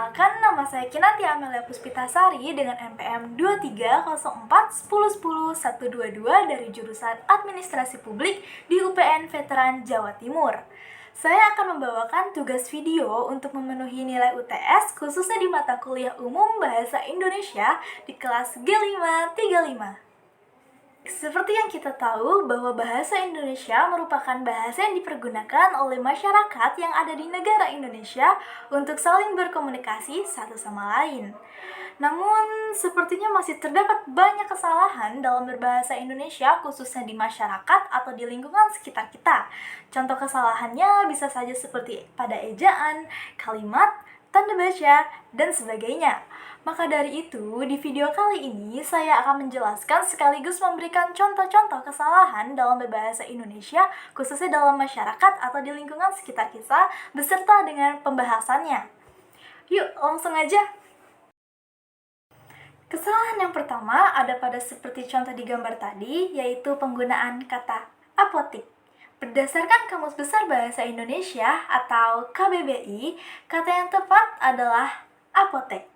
Perkenalkan, nama saya Kinanti Amelia Puspitasari dengan NPM 230410100122 dari jurusan Administrasi Publik di UPN Veteran Jawa Timur. Saya akan membawakan tugas video untuk memenuhi nilai UTS khususnya di mata kuliah umum Bahasa Indonesia di kelas G535. Seperti yang kita tahu bahwa bahasa Indonesia merupakan bahasa yang dipergunakan oleh masyarakat yang ada di negara Indonesia untuk saling berkomunikasi satu sama lain. Namun, sepertinya masih terdapat banyak kesalahan dalam berbahasa Indonesia khususnya di masyarakat atau di lingkungan sekitar kita. Contoh kesalahannya bisa saja seperti pada ejaan, kalimat, tanda baca, dan sebagainya. Maka dari itu, di video kali ini saya akan menjelaskan sekaligus memberikan contoh-contoh kesalahan dalam berbahasa Indonesia khususnya dalam masyarakat atau di lingkungan sekitar kita beserta dengan pembahasannya. Yuk, langsung aja! Kesalahan yang pertama ada pada seperti contoh di gambar tadi, yaitu penggunaan kata apotik. Berdasarkan Kamus Besar Bahasa Indonesia atau KBBI, kata yang tepat adalah apotek.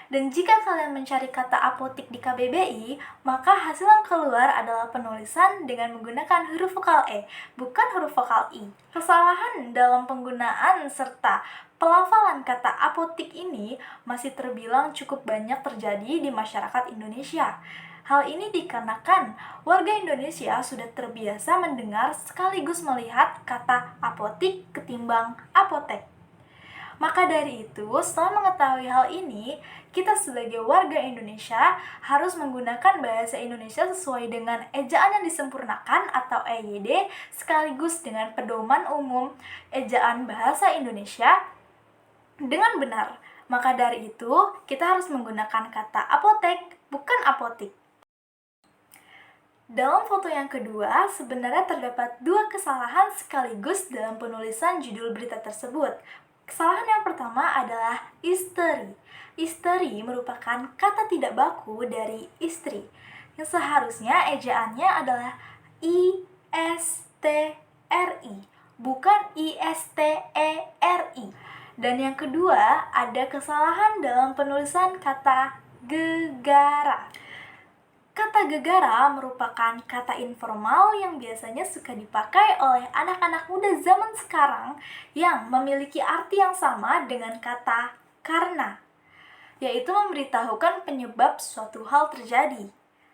Dan jika kalian mencari kata apotik di KBBI, maka hasil yang keluar adalah penulisan dengan menggunakan huruf vokal E, bukan huruf vokal I. Kesalahan dalam penggunaan serta pelafalan kata apotik ini masih terbilang cukup banyak terjadi di masyarakat Indonesia. Hal ini dikarenakan warga Indonesia sudah terbiasa mendengar sekaligus melihat kata apotik ketimbang apotek. Maka dari itu, setelah mengetahui hal ini, kita sebagai warga Indonesia harus menggunakan bahasa Indonesia sesuai dengan ejaan yang disempurnakan atau EYD sekaligus dengan pedoman umum ejaan bahasa Indonesia dengan benar. Maka dari itu, kita harus menggunakan kata apotek, bukan apotik. Dalam foto yang kedua, sebenarnya terdapat dua kesalahan sekaligus dalam penulisan judul berita tersebut. Kesalahan yang pertama adalah istri. Istri merupakan kata tidak baku dari istri, yang seharusnya ejaannya adalah I-S-T-R-I, bukan I-S-T-E-R-I. Dan yang kedua, ada kesalahan dalam penulisan kata gegara. Kata gegara merupakan kata informal yang biasanya suka dipakai oleh anak-anak muda zaman sekarang yang memiliki arti yang sama dengan kata karena, yaitu memberitahukan penyebab suatu hal terjadi.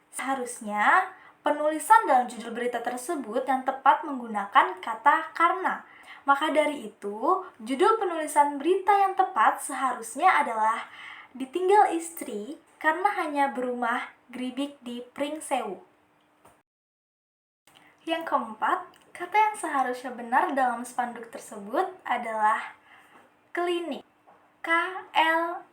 Seharusnya, penulisan dalam judul berita tersebut yang tepat menggunakan kata karena. Maka dari itu, judul penulisan berita yang tepat seharusnya adalah ditinggal istri karena hanya berumah geribik di Pringsewu. Yang keempat, kata yang seharusnya benar dalam spanduk tersebut adalah klinik, K-L-I-N-I-K,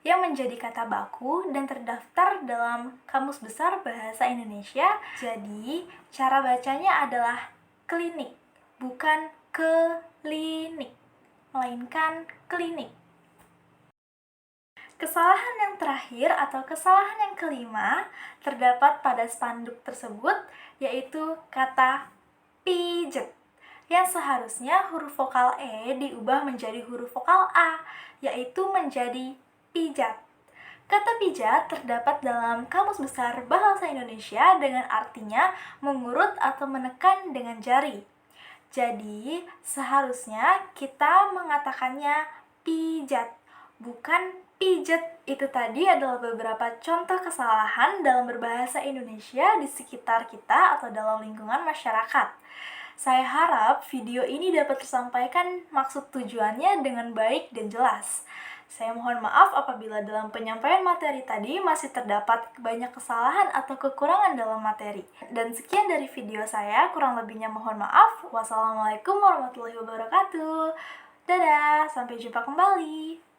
yang menjadi kata baku dan terdaftar dalam Kamus Besar Bahasa Indonesia. Jadi, cara bacanya adalah klinik, bukan klinik, melainkan klinik. Kesalahan yang terakhir atau kesalahan yang kelima terdapat pada spanduk tersebut, yaitu kata pijet, yang seharusnya huruf vokal E diubah menjadi huruf vokal A, yaitu menjadi pijat. Kata pijat terdapat dalam Kamus Besar Bahasa Indonesia dengan artinya mengurut atau menekan dengan jari. Jadi, seharusnya kita mengatakannya pijat, bukan pijet. Itu tadi adalah beberapa contoh kesalahan dalam berbahasa Indonesia di sekitar kita atau dalam lingkungan masyarakat. Saya harap video ini dapat tersampaikan maksud tujuannya dengan baik dan jelas. Saya mohon maaf apabila dalam penyampaian materi tadi masih terdapat banyak kesalahan atau kekurangan dalam materi. Dan sekian dari video saya, kurang lebihnya mohon maaf. Wassalamualaikum warahmatullahi wabarakatuh. Dadah, sampai jumpa kembali.